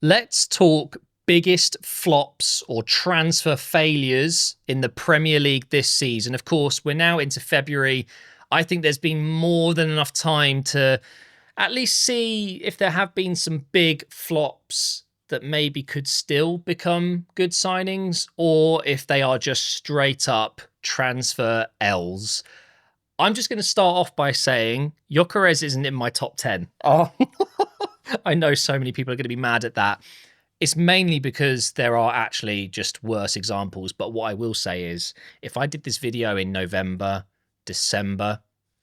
Let's talk biggest flops or transfer failures in the Premier League this season. Of course, we're now into February. I think there's been more than enough time to at least see if there have been some big flops that maybe could still become good signings, or if they are just straight up transfer L's. I'm just going to start off by saying Gyökeres isn't in my top 10. Oh, I know so many people are going to be mad at that. It's mainly because there are actually just worse examples. But what I will say is, if I did this video in November, December,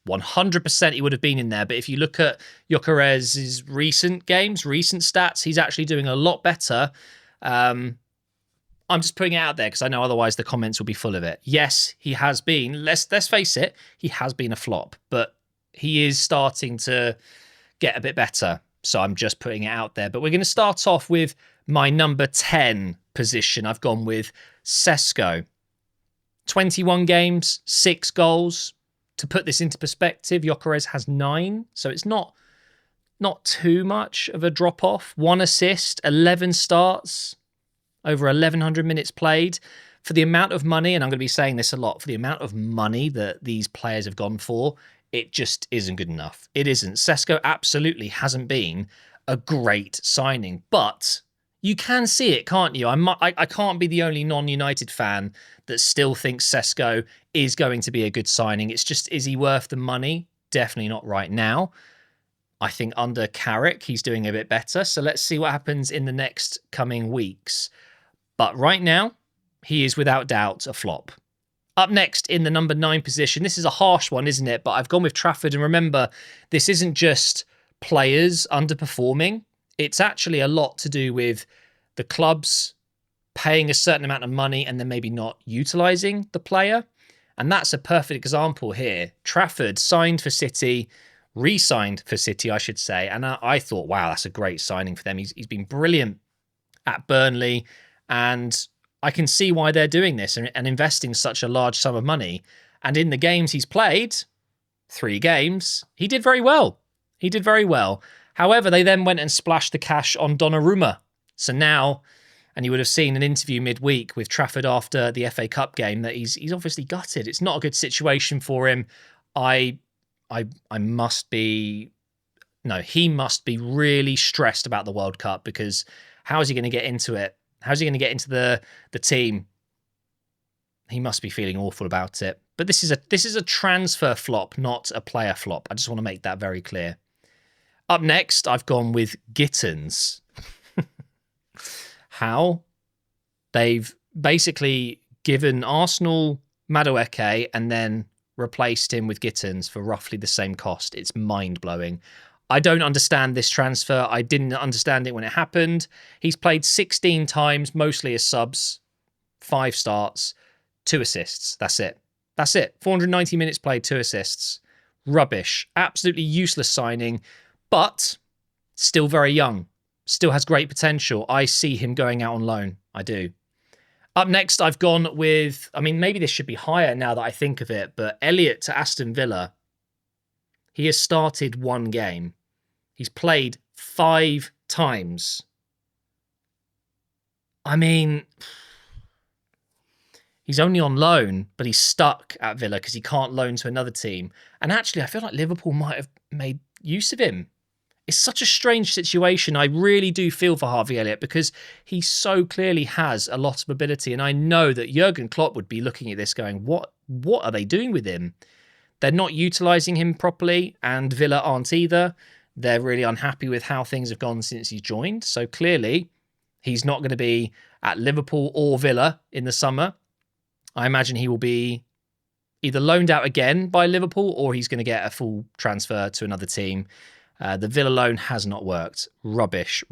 100% he would have been in there. But if you look at Gyökeres' recent games, recent stats, he's actually doing a lot better. I'm just putting it out there because I know otherwise the comments will be full of it. Yes, he has been. Let's face it, he has been a flop, but he is starting to get a bit better. So I'm just putting it out there. But we're going to start off with my number 10 position. I've gone with Cesco. 21 games, 6 goals. To put this into perspective, Gyökeres has 9. So it's not too much of a drop-off. 1 assist, 11 starts, over 1,100 minutes played. For the amount of money, and I'm going to be saying this a lot, for the amount of money that these players have gone for, it just isn't good enough. It isn't. Cesco absolutely hasn't been a great signing, but you can see it, can't you? I can't be the only non-United fan that still thinks Cesco is going to be a good signing. It's just, is he worth the money? Definitely not right now. I think under Carrick, he's doing a bit better. So let's see what happens in the next coming weeks. But right now, he is without doubt a flop. Up next in the number 9 position, this is a harsh one, isn't it? But I've gone with Trafford. And remember, this isn't just players underperforming. It's actually a lot to do with the clubs paying a certain amount of money and then maybe not utilising the player. And that's a perfect example here. Trafford signed for City, re-signed for City, I should say. And I thought, wow, that's a great signing for them. He's been brilliant at Burnley. And I can see why they're doing this and investing such a large sum of money. And in the games he's played, 3 games, he did very well. He did very well. However, they then went and splashed the cash on Donnarumma. So now, and you would have seen an interview midweek with Trafford after the FA Cup game, that he's obviously gutted. It's not a good situation for him. He must be really stressed about the World Cup, because how is he going to get into it? How's he going to get into the team? He must be feeling awful about it. But this is a transfer flop, not a player flop. I just want to make that very clear. Up next, I've gone with Gitens. How? They've basically given Arsenal Madueke and then replaced him with Gitens for roughly the same cost. It's mind-blowing. I don't understand this transfer. I didn't understand it when it happened. He's played 16 times, mostly as subs, 5 starts, 2 assists. That's it. 490 minutes played, 2 assists. Rubbish. Absolutely useless signing, but still very young. Still has great potential. I see him going out on loan. I do. Up next, I've gone with, maybe this should be higher now that I think of it, but Elliot to Aston Villa. He has started 1 game. He's played 5 times. He's only on loan, but he's stuck at Villa because he can't loan to another team. And actually, I feel like Liverpool might have made use of him. It's such a strange situation. I really do feel for Harvey Elliott, because he so clearly has a lot of ability. And I know that Jurgen Klopp would be looking at this going, what are they doing with him? They're not utilising him properly, and Villa aren't either. They're really unhappy with how things have gone since he joined. So clearly, he's not going to be at Liverpool or Villa in the summer. I imagine he will be either loaned out again by Liverpool, or he's going to get a full transfer to another team. The Villa loan has not worked. Rubbish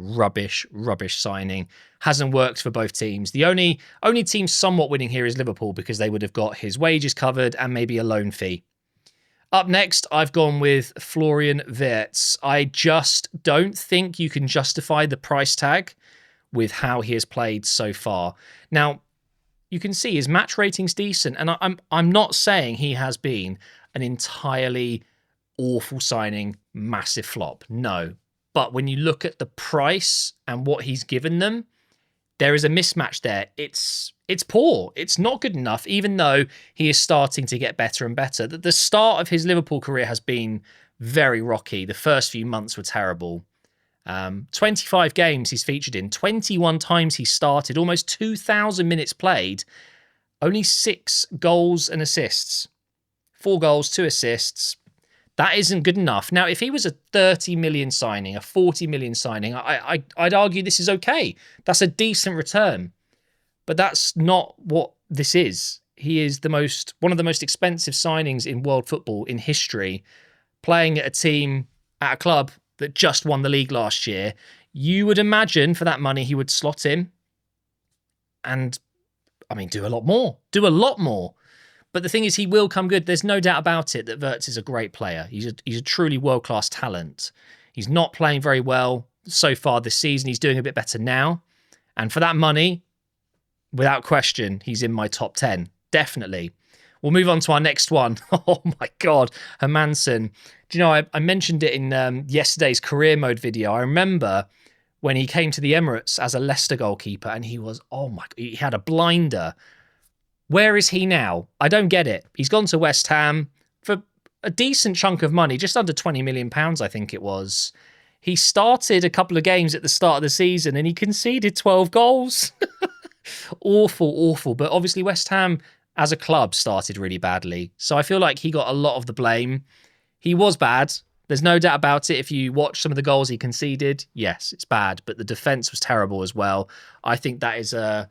signing. Hasn't worked for both teams. The only team somewhat winning here is Liverpool, because they would have got his wages covered and maybe a loan fee. Up next, I've gone with Florian Wirtz. I just don't think you can justify the price tag with how he has played so far. Now, you can see his match rating's decent, and I'm not saying he has been an entirely awful signing, massive flop. No. But when you look at the price and what he's given them, there is a mismatch there. It's poor. It's not good enough, even though he is starting to get better and better. The start of his Liverpool career has been very rocky. The first few months were terrible. 25 games he's featured in, 21 times he started, almost 2,000 minutes played, only 6 goals and assists. 4 goals, 2 assists. That isn't good enough. Now, if he was a 30 million signing, a 40 million signing, I'd argue this is okay. That's a decent return. But that's not what this is. He is one of the most expensive signings in world football in history, playing at a club that just won the league last year. You would imagine for that money he would slot in and, do a lot more. But the thing is, he will come good. There's no doubt about it that Wirtz is a great player. He's a truly world-class talent. He's not playing very well so far this season. He's doing a bit better now. And for that money, without question, he's in my top 10. Definitely. We'll move on to our next one. Oh my God, Manson. Do you know, I mentioned it in yesterday's career mode video. I remember when he came to the Emirates as a Leicester goalkeeper and he was, he had a blinder. Where is he now? I don't get it. He's gone to West Ham for a decent chunk of money, just under £20 million, I think it was. He started a couple of games at the start of the season and he conceded 12 goals. Awful. But obviously West Ham as a club started really badly. So I feel like he got a lot of the blame. He was bad. There's no doubt about it. If you watch some of the goals he conceded, yes, it's bad. But the defence was terrible as well. I think that is a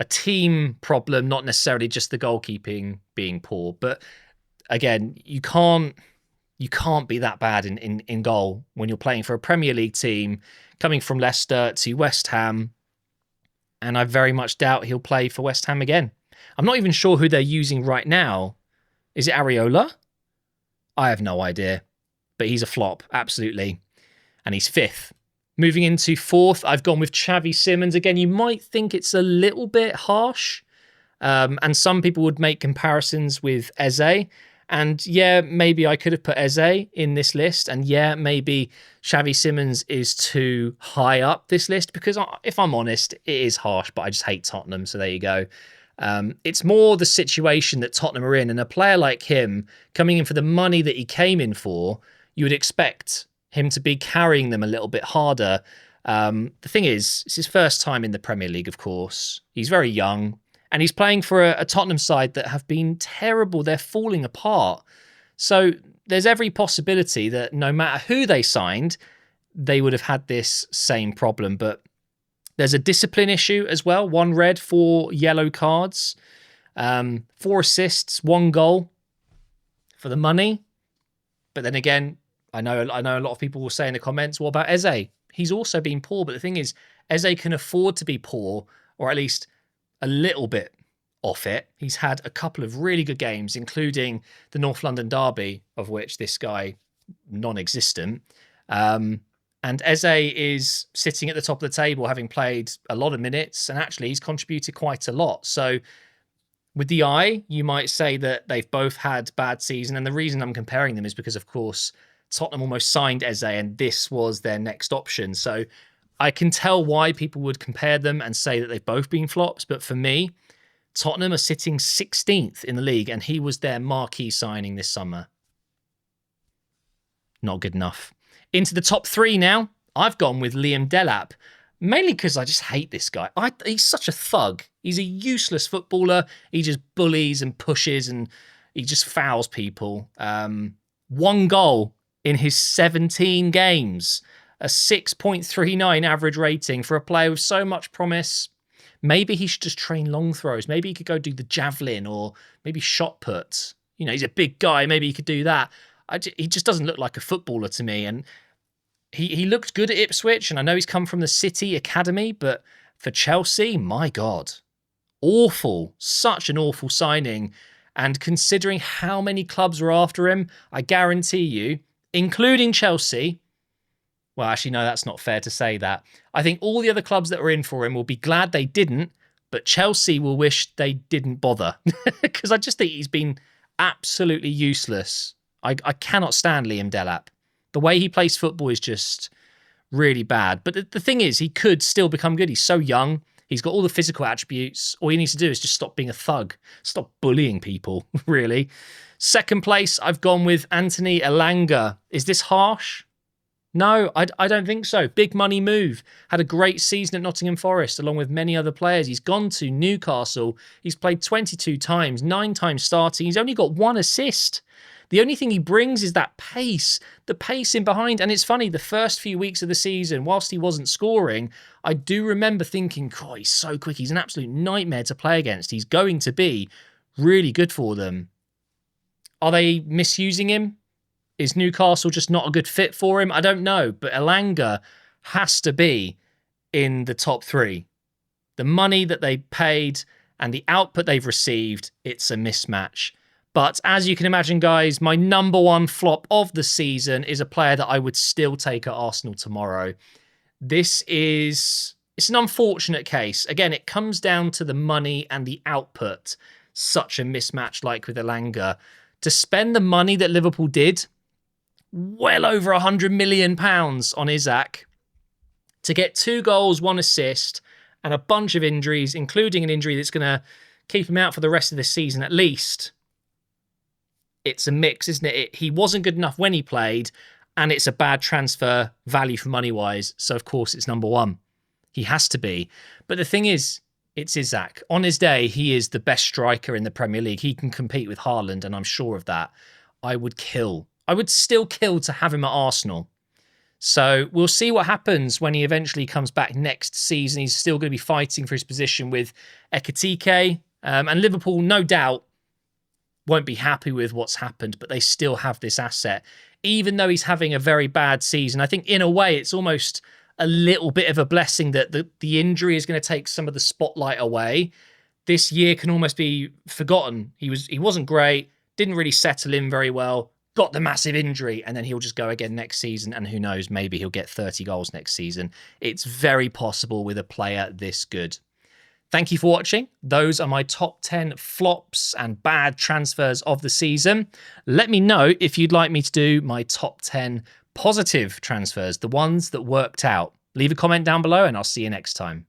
team problem, not necessarily just the goalkeeping being poor. But again, you can't be that bad in goal when you're playing for a Premier League team, coming from Leicester to West Ham. And I very much doubt he'll play for West Ham again. I'm not even sure who they're using right now. Is it Areola? I have no idea. But he's a flop, absolutely. And he's 5th. Moving into 4th, I've gone with Chavy Simmons. Again, you might think it's a little bit harsh. And some people would make comparisons with Eze. And yeah, maybe I could have put Eze in this list. And yeah, maybe Chavy Simmons is too high up this list. Because if I'm honest, it is harsh. But I just hate Tottenham. So there you go. It's more the situation that Tottenham are in. And a player like him, coming in for the money that he came in for, you would expect him to be carrying them a little bit harder. The thing is, it's his first time in the Premier League, of course. He's very young. And he's playing for a Tottenham side that have been terrible. They're falling apart. So there's every possibility that no matter who they signed, they would have had this same problem. But there's a discipline issue as well. 1 red, 4 yellow cards, 4 assists, 1 goal for the money. But then again, I know a lot of people will say in the comments, what about Eze? He's also been poor. But the thing is, Eze can afford to be poor, or at least a little bit off it. He's had a couple of really good games, including the North London derby, of which this guy, non-existent. And Eze is sitting at the top of the table, having played a lot of minutes, and actually he's contributed quite a lot. So with the eye, you might say that they've both had bad season. And the reason I'm comparing them is because, of course, Tottenham almost signed Eze and this was their next option. So I can tell why people would compare them and say that they've both been flops. But for me, Tottenham are sitting 16th in the league and he was their marquee signing this summer. Not good enough. Into the top 3 now. I've gone with Liam Delap, mainly because I just hate this guy. He's such a thug. He's a useless footballer. He just bullies and pushes and he just fouls people. 1 goal in his 17 games. A 6.39 average rating for a player with so much promise. Maybe he should just train long throws. Maybe he could go do the javelin or maybe shot put. You know, he's a big guy. Maybe he could do that. He just doesn't look like a footballer to me. And he looked good at Ipswich. And I know he's come from the City Academy. But for Chelsea, my God. Awful. Such an awful signing. And considering how many clubs were after him, I guarantee you, including Chelsea... Well, actually, no, that's not fair to say that. I think all the other clubs that were in for him will be glad they didn't, but Chelsea will wish they didn't bother. Because I just think he's been absolutely useless. I cannot stand Liam Delap. The way he plays football is just really bad. But the thing is, he could still become good. He's so young. He's got all the physical attributes. All he needs to do is just stop being a thug. Stop bullying people, really. Second place, I've gone with Anthony Elanga. Is this harsh? No, I don't think so. Big money move. Had a great season at Nottingham Forest along with many other players. He's gone to Newcastle. He's played 22 times, 9 times starting. He's only got 1 assist. The only thing he brings is that pace, the pace in behind. And it's funny, the first few weeks of the season, whilst he wasn't scoring, I do remember thinking, God, he's so quick. He's an absolute nightmare to play against. He's going to be really good for them. Are they misusing him? Is Newcastle just not a good fit for him? I don't know, but Elanga has to be in the top 3. The money that they paid and the output they've received, it's a mismatch. But as you can imagine, guys, my number 1 flop of the season is a player that I would still take at Arsenal tomorrow. It's an unfortunate case. Again, it comes down to the money and the output. Such a mismatch like with Elanga. To spend the money that Liverpool did, well over £100 million on Isaac, to get 2 goals, 1 assist, and a bunch of injuries, including an injury that's going to keep him out for the rest of the season at least. It's a mix, isn't it? He wasn't good enough when he played, and it's a bad transfer value for money-wise, so of course it's number 1. He has to be. But the thing is, it's Isaac. On his day, he is the best striker in the Premier League. He can compete with Haaland, and I'm sure of that. I would still kill to have him at Arsenal. So we'll see what happens when he eventually comes back next season. He's still going to be fighting for his position with Ekitike. And Liverpool, no doubt, won't be happy with what's happened, but they still have this asset. Even though he's having a very bad season, I think in a way it's almost a little bit of a blessing that the injury is going to take some of the spotlight away. This year can almost be forgotten. He wasn't great, didn't really settle in very well, got the massive injury, and then he'll just go again next season, and who knows, maybe he'll get 30 goals next season. It's very possible with a player this good. Thank you for watching. Those are my top 10 flops and bad transfers of the season. Let me know if you'd like me to do my top 10 positive transfers, the ones that worked out. Leave a comment down below and I'll see you next time.